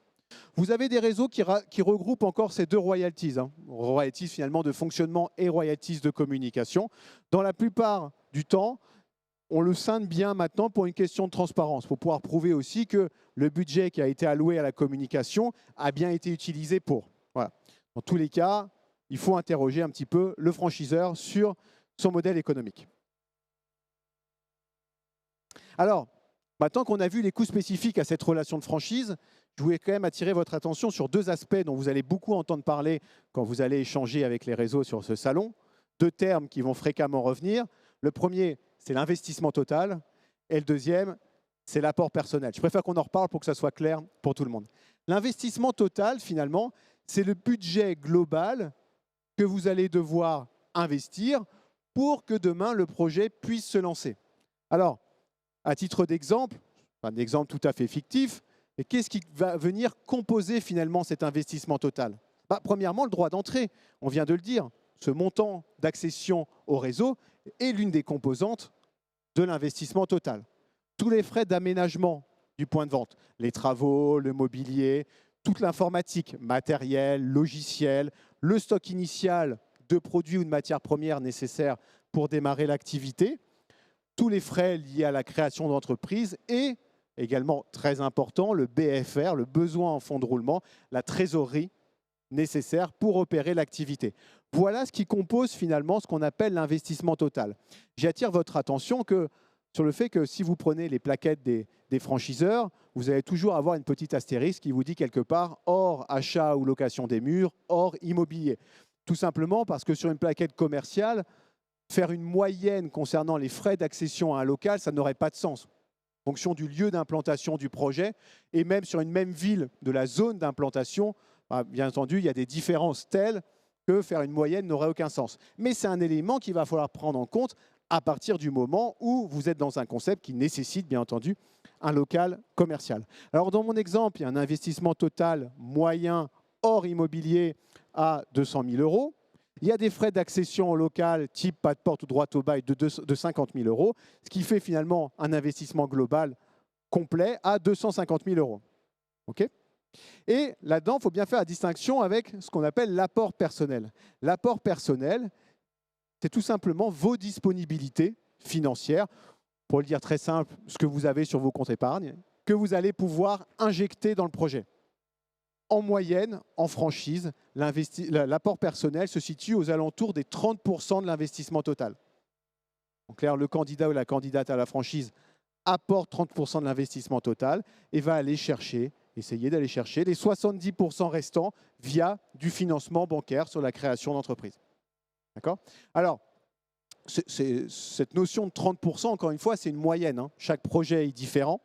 Vous avez des réseaux qui regroupent encore ces deux royalties, royalties finalement de fonctionnement et royalties de communication. Dans la plupart du temps, on le scinde bien maintenant pour une question de transparence, pour pouvoir prouver aussi que le budget qui a été alloué à la communication a bien été utilisé pour. Voilà. Dans tous les cas, il faut interroger un petit peu le franchiseur sur son modèle économique. Alors, maintenant qu'on a vu les coûts spécifiques à cette relation de franchise, je voulais quand même attirer votre attention sur deux aspects dont vous allez beaucoup entendre parler quand vous allez échanger avec les réseaux sur ce salon. Deux termes qui vont fréquemment revenir. Le premier, c'est l'investissement total. Et le deuxième, c'est l'apport personnel. Je préfère qu'on en reparle pour que ça soit clair pour tout le monde. L'investissement total, finalement, c'est le budget global que vous allez devoir investir pour que demain, le projet puisse se lancer. Alors, à titre d'exemple, un exemple tout à fait fictif, mais qu'est-ce qui va venir composer finalement cet investissement total ? Premièrement, le droit d'entrée, on vient de le dire, ce montant d'accession au réseau est l'une des composantes de l'investissement total. Tous les frais d'aménagement du point de vente, les travaux, le mobilier, toute l'informatique, matériel, logiciel, le stock initial de produits ou de matières premières nécessaires pour démarrer l'activité, tous les frais liés à la création d'entreprise et également très important, le BFR, le besoin en fonds de roulement, la trésorerie nécessaire pour opérer l'activité. Voilà ce qui compose finalement ce qu'on appelle l'investissement total. J'attire votre attention sur le fait que si vous prenez les plaquettes des franchiseurs, vous allez toujours avoir une petite astérisque qui vous dit quelque part hors achat ou location des murs, hors immobilier. Tout simplement parce que sur une plaquette commerciale, faire une moyenne concernant les frais d'accession à un local, ça n'aurait pas de sens. En fonction du lieu d'implantation du projet et même sur une même ville de la zone d'implantation, bien entendu, il y a des différences telles que faire une moyenne n'aurait aucun sens. Mais c'est un élément qu'il va falloir prendre en compte à partir du moment où vous êtes dans un concept qui nécessite, bien entendu, un local commercial. Alors, dans mon exemple, il y a un investissement total moyen hors immobilier à 200 000 €. Il y a des frais d'accession au local, type pas de porte ou droit au bail, de 50 000 €, ce qui fait finalement un investissement global complet à 250 000 €. OK ? Et là-dedans, il faut bien faire la distinction avec ce qu'on appelle l'apport personnel. L'apport personnel, c'est tout simplement vos disponibilités financières. Pour le dire très simple, ce que vous avez sur vos comptes épargne que vous allez pouvoir injecter dans le projet. En moyenne, en franchise, l'apport personnel se situe aux alentours des 30% de l'investissement total. En clair, le candidat ou la candidate à la franchise apporte 30% de l'investissement total et va essayer d'aller chercher les 70% restants via du financement bancaire sur la création d'entreprise. D'accord ? Alors, cette notion de 30%, encore une fois, c'est une moyenne. Hein. Chaque projet est différent.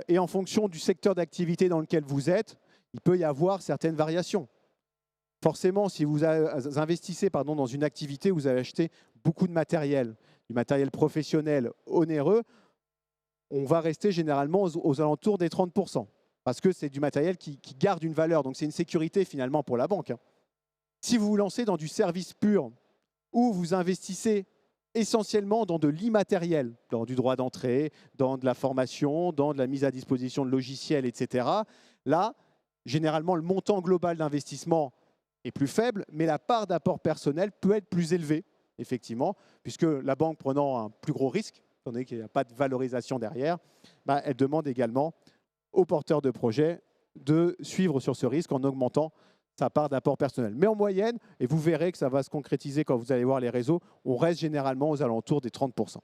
Et en fonction du secteur d'activité dans lequel vous êtes, il peut y avoir certaines variations. Forcément, si vous investissez dans une activité où vous avez acheté beaucoup de matériel, du matériel professionnel onéreux, on va rester généralement aux alentours des 30%. Parce que c'est du matériel qui garde une valeur. Donc c'est une sécurité finalement pour la banque. Hein. Si vous vous lancez dans du service pur, où vous investissez essentiellement dans de l'immatériel, dans du droit d'entrée, dans de la formation, dans de la mise à disposition de logiciels, etc. Là, généralement, le montant global d'investissement est plus faible, mais la part d'apport personnel peut être plus élevée, effectivement, puisque la banque prenant un plus gros risque, étant donné qu'il n'y a pas de valorisation derrière, elle demande également aux porteurs de projets de suivre sur ce risque en augmentant sa part d'apport personnel. Mais en moyenne, et vous verrez que ça va se concrétiser quand vous allez voir les réseaux, on reste généralement aux alentours des 30%.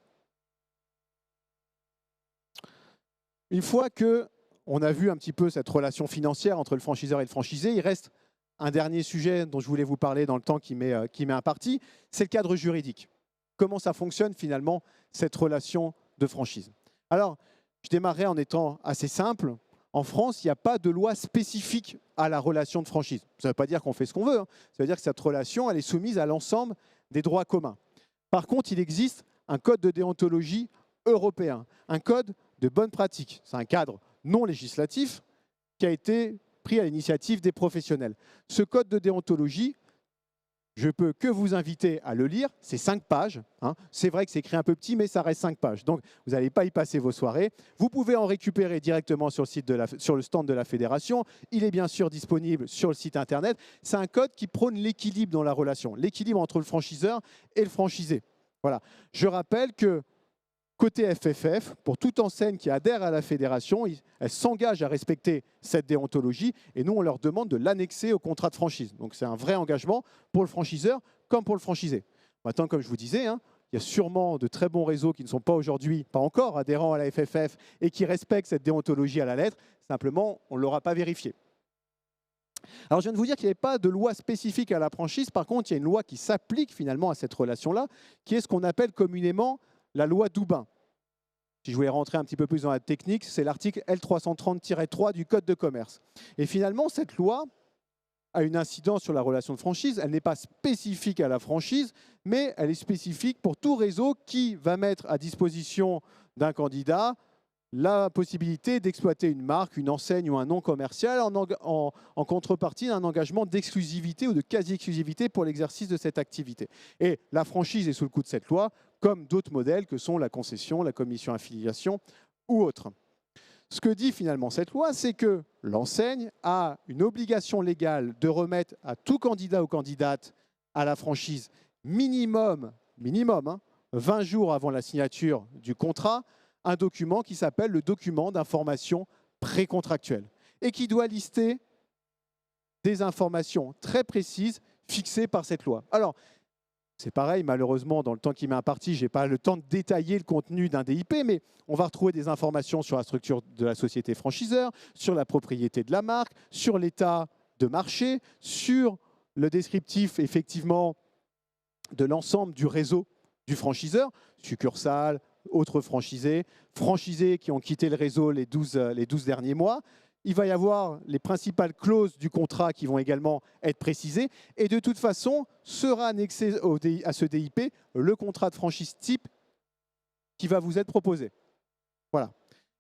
Une fois qu'on a vu un petit peu cette relation financière entre le franchiseur et le franchisé, il reste un dernier sujet dont je voulais vous parler dans le temps qui m'est imparti, c'est le cadre juridique. Comment ça fonctionne finalement, cette relation de franchise? Alors, je démarrais en étant assez simple. En France, il n'y a pas de loi spécifique à la relation de franchise. Ça ne veut pas dire qu'on fait ce qu'on veut. Hein. Ça veut dire que cette relation, elle est soumise à l'ensemble des droits communs. Par contre, il existe un code de déontologie européen, un code de bonne pratique. C'est un cadre non législatif qui a été pris à l'initiative des professionnels. Ce code de déontologie, je peux que vous inviter à le lire, c'est 5 pages. Hein. C'est vrai que c'est écrit un peu petit, mais ça reste 5 pages. Donc, vous n'allez pas y passer vos soirées. Vous pouvez en récupérer directement sur le stand de la fédération. Il est bien sûr disponible sur le site internet. C'est un code qui prône l'équilibre dans la relation, l'équilibre entre le franchiseur et le franchisé. Voilà. Je rappelle que côté FFF, pour toute enseigne qui adhère à la fédération, elle s'engage à respecter cette déontologie et nous, on leur demande de l'annexer au contrat de franchise. Donc, c'est un vrai engagement pour le franchiseur comme pour le franchisé. Maintenant, comme je vous disais, hein, il y a sûrement de très bons réseaux qui ne sont pas aujourd'hui, pas encore adhérents à la FFF et qui respectent cette déontologie à la lettre. Simplement, on ne l'aura pas vérifié. Alors, je viens de vous dire qu'il n'y avait pas de loi spécifique à la franchise. Par contre, il y a une loi qui s'applique finalement à cette relation-là, qui est ce qu'on appelle communément la loi Doubin. Si je voulais rentrer un petit peu plus dans la technique, c'est l'article L330-3 du Code de commerce. Et finalement, cette loi a une incidence sur la relation de franchise. Elle n'est pas spécifique à la franchise, mais elle est spécifique pour tout réseau qui va mettre à disposition d'un candidat la possibilité d'exploiter une marque, une enseigne ou un nom commercial en contrepartie d'un engagement d'exclusivité ou de quasi-exclusivité pour l'exercice de cette activité. Et la franchise est sous le coup de cette loi, comme d'autres modèles que sont la concession, la commission affiliation ou autres. Ce que dit finalement cette loi, c'est que l'enseigne a une obligation légale de remettre à tout candidat ou candidate à la franchise minimum 20 jours avant la signature du contrat, un document qui s'appelle le document d'information précontractuelle et qui doit lister des informations très précises fixées par cette loi. Alors, c'est pareil, malheureusement, dans le temps qui m'est imparti, je n'ai pas le temps de détailler le contenu d'un DIP, mais on va retrouver des informations sur la structure de la société franchiseur, sur la propriété de la marque, sur l'état de marché, sur le descriptif, effectivement, de l'ensemble du réseau du franchiseur, succursales, autres franchisés qui ont quitté le réseau les 12 derniers mois. Il va y avoir les principales clauses du contrat qui vont également être précisées. Et de toute façon, sera annexé à ce DIP le contrat de franchise type qui va vous être proposé. Voilà.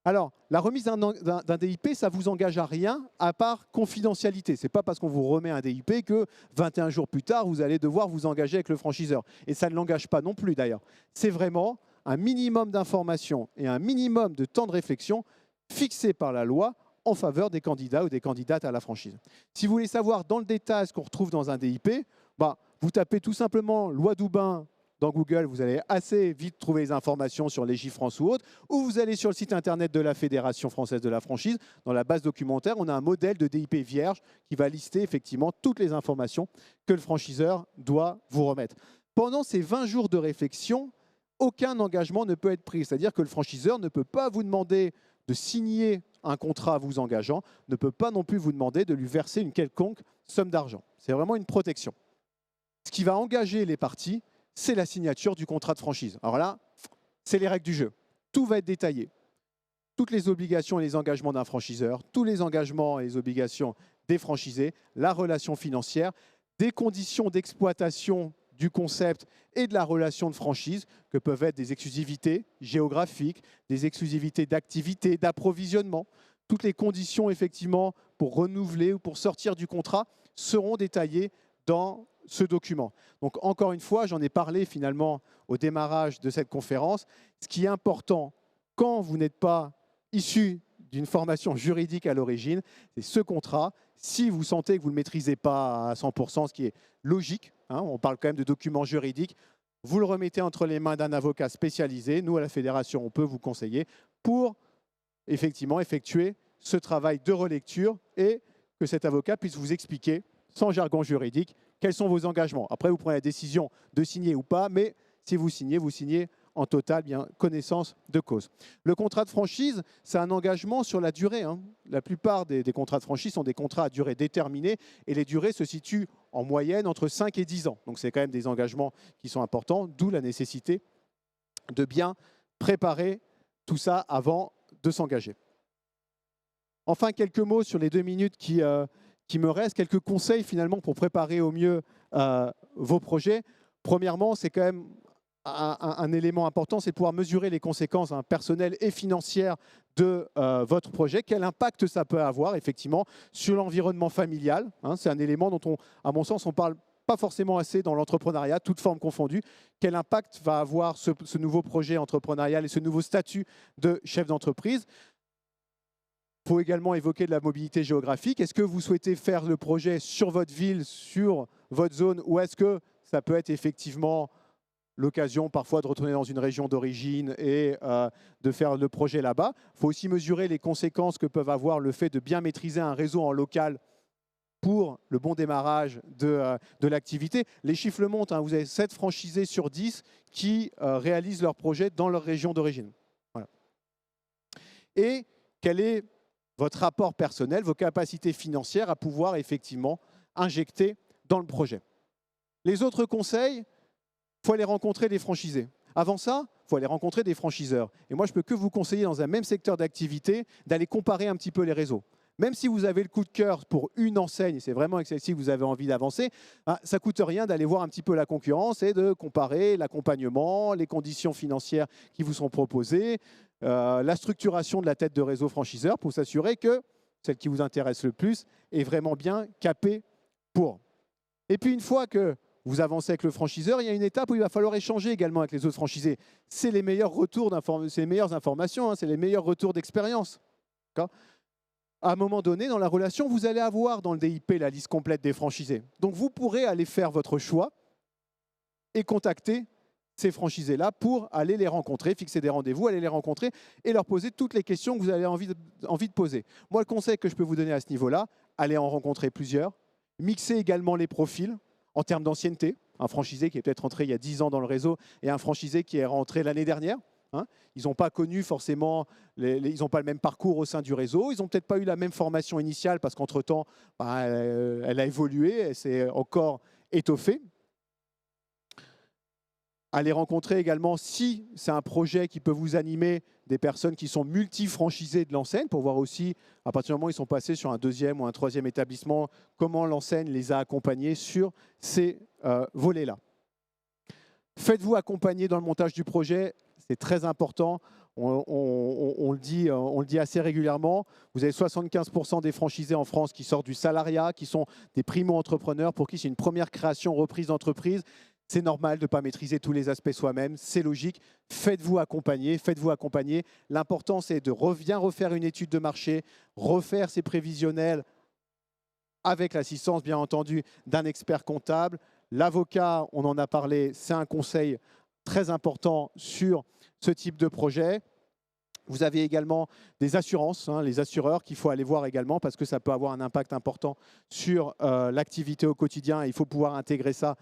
Alors, la remise d'un DIP, ça ne vous engage à rien à part confidentialité. Ce n'est pas parce qu'on vous remet un DIP que 21 jours plus tard, vous allez devoir vous engager avec le franchiseur. Et ça ne l'engage pas non plus d'ailleurs. C'est vraiment un minimum d'informations et un minimum de temps de réflexion fixé par la loi en faveur des candidats ou des candidates à la franchise. Si vous voulez savoir dans le détail ce qu'on retrouve dans un DIP, vous tapez tout simplement loi Doubin dans Google, vous allez assez vite trouver les informations sur Légifrance ou autre, ou vous allez sur le site internet de la Fédération française de la franchise. Dans la base documentaire, on a un modèle de DIP vierge qui va lister effectivement toutes les informations que le franchiseur doit vous remettre. Pendant ces 20 jours de réflexion, aucun engagement ne peut être pris. C'est-à-dire que le franchiseur ne peut pas vous demander de signer un contrat vous engageant, ne peut pas non plus vous demander de lui verser une quelconque somme d'argent. C'est vraiment une protection. Ce qui va engager les parties, c'est la signature du contrat de franchise. Alors là, c'est les règles du jeu. Tout va être détaillé. Toutes les obligations et les engagements d'un franchiseur, tous les engagements et les obligations des franchisés, la relation financière, des conditions d'exploitation du concept et de la relation de franchise, que peuvent être des exclusivités géographiques, des exclusivités d'activité, d'approvisionnement. Toutes les conditions, effectivement, pour renouveler ou pour sortir du contrat seront détaillées dans ce document. Donc, encore une fois, j'en ai parlé finalement au démarrage de cette conférence. Ce qui est important quand vous n'êtes pas issu d'une formation juridique à l'origine, c'est ce contrat. Si vous sentez que vous ne le maîtrisez pas à 100%, ce qui est logique, hein, on parle quand même de documents juridiques, vous le remettez entre les mains d'un avocat spécialisé. Nous, à la Fédération, on peut vous conseiller pour effectivement effectuer ce travail de relecture et que cet avocat puisse vous expliquer, sans jargon juridique, quels sont vos engagements. Après, vous prenez la décision de signer ou pas, mais si vous signez en totale bien connaissance de cause. Le contrat de franchise, c'est un engagement sur la durée. Hein. La plupart des contrats de franchise sont des contrats à durée déterminée et les durées se situent en moyenne entre 5 et 10 ans. Donc c'est quand même des engagements qui sont importants, d'où la nécessité de bien préparer tout ça avant de s'engager. Enfin, quelques mots sur les 2 minutes qui me restent, quelques conseils finalement pour préparer au mieux vos projets. Premièrement, c'est quand même un élément important, c'est de pouvoir mesurer les conséquences personnelles et financières de votre projet. Quel impact ça peut avoir effectivement sur l'environnement familial, hein, c'est un élément dont à mon sens, on ne parle pas forcément assez dans l'entrepreneuriat, toutes formes confondues. Quel impact va avoir ce nouveau projet entrepreneurial et ce nouveau statut de chef d'entreprise? Il faut également évoquer de la mobilité géographique. Est-ce que vous souhaitez faire le projet sur votre ville, sur votre zone, ou est-ce que ça peut être effectivement l'occasion parfois de retourner dans une région d'origine et de faire le projet là-bas? Il faut aussi mesurer les conséquences que peuvent avoir le fait de bien maîtriser un réseau en local pour le bon démarrage de l'activité. Les chiffres le montrent, hein, vous avez 7 franchisés sur 10 qui réalisent leur projet dans leur région d'origine. Voilà. Et quel est votre rapport personnel, vos capacités financières à pouvoir effectivement injecter dans le projet? Les autres conseils, il faut aller rencontrer des franchisés. Avant ça, il faut aller rencontrer des franchiseurs. Et moi, je ne peux que vous conseiller dans un même secteur d'activité d'aller comparer un petit peu les réseaux. Même si vous avez le coup de cœur pour une enseigne, c'est vraiment avec celle-ci que vous avez envie d'avancer, ça ne coûte rien d'aller voir un petit peu la concurrence et de comparer l'accompagnement, les conditions financières qui vous sont proposées, la structuration de la tête de réseau franchiseur pour s'assurer que celle qui vous intéresse le plus est vraiment bien capée pour. Et puis une fois que vous avancez avec le franchiseur, il y a une étape où il va falloir échanger également avec les autres franchisés. C'est les meilleurs retours c'est les meilleures informations, hein, c'est les meilleurs retours d'expérience. À un moment donné, dans la relation, vous allez avoir dans le DIP la liste complète des franchisés. Donc vous pourrez aller faire votre choix et contacter ces franchisés-là pour aller les rencontrer, fixer des rendez-vous, aller les rencontrer et leur poser toutes les questions que vous avez envie de poser. Moi, le conseil que je peux vous donner à ce niveau-là, allez en rencontrer plusieurs, mixer également les profils en termes d'ancienneté. Un franchisé qui est peut-être rentré il y a 10 ans dans le réseau et un franchisé qui est rentré l'année dernière. Hein. Ils n'ont pas connu forcément, ils n'ont pas le même parcours au sein du réseau, ils n'ont peut-être pas eu la même formation initiale parce qu'entre-temps, elle a évolué, elle s'est encore étoffée. Allez rencontrer également, si c'est un projet qui peut vous animer, des personnes qui sont multi-franchisées de l'enseigne pour voir aussi, à partir du moment où ils sont passés sur un 2e ou un 3e établissement, comment l'enseigne les a accompagnés sur ces volets-là. Faites-vous accompagner dans le montage du projet, c'est très important. On le dit assez régulièrement. Vous avez 75% des franchisés en France qui sortent du salariat, qui sont des primo-entrepreneurs pour qui c'est une première création, reprise d'entreprise. C'est normal de ne pas maîtriser tous les aspects soi-même, c'est logique. Faites-vous accompagner, faites-vous accompagner. L'important, c'est de bien refaire une étude de marché, refaire ses prévisionnels avec l'assistance, bien entendu, d'un expert comptable. L'avocat, on en a parlé, c'est un conseil très important sur ce type de projet. Vous avez également des assurances, les assureurs qu'il faut aller voir également parce que ça peut avoir un impact important sur l'activité au quotidien. Il faut pouvoir intégrer ça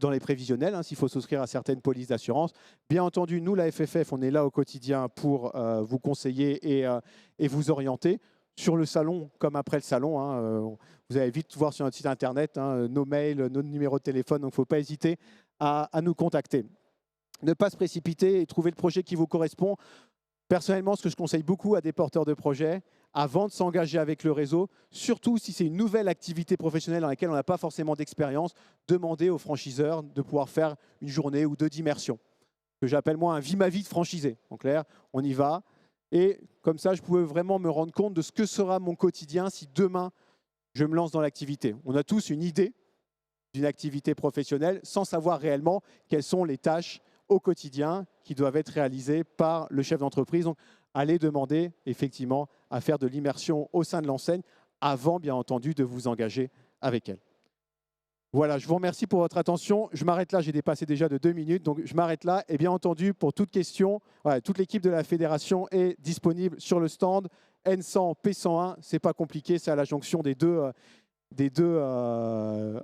dans les prévisionnels, s'il faut souscrire à certaines polices d'assurance. Bien entendu, nous, la FFF, on est là au quotidien pour vous conseiller et vous orienter. Sur le salon, comme après le salon, vous allez vite voir sur notre site internet nos mails, nos numéros de téléphone, donc il ne faut pas hésiter à nous contacter. Ne pas se précipiter et trouver le projet qui vous correspond. Personnellement, ce que je conseille beaucoup à des porteurs de projets, avant de s'engager avec le réseau, surtout si c'est une nouvelle activité professionnelle dans laquelle on n'a pas forcément d'expérience, demandez aux franchiseurs de pouvoir faire une journée ou deux d'immersion, que j'appelle moi un vie ma vie de franchisé. En clair, on y va. Et comme ça, je pouvais vraiment me rendre compte de ce que sera mon quotidien si demain, je me lance dans l'activité. On a tous une idée d'une activité professionnelle sans savoir réellement quelles sont les tâches au quotidien qui doivent être réalisées par le chef d'entreprise. Donc, allez demander effectivement à faire de l'immersion au sein de l'enseigne avant, bien entendu, de vous engager avec elle. Voilà, je vous remercie pour votre attention. Je m'arrête là, j'ai dépassé déjà de 2 minutes, donc je m'arrête là. Et bien entendu, pour toute question, toute l'équipe de la fédération est disponible sur le stand N100, P101. Ce n'est pas compliqué, c'est à la jonction des deux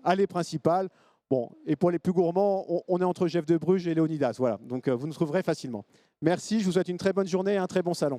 allées principales. Bon, et pour les plus gourmands, on est entre Jeff de Bruges et Léonidas. Voilà, donc vous nous trouverez facilement. Merci, je vous souhaite une très bonne journée et un très bon salon.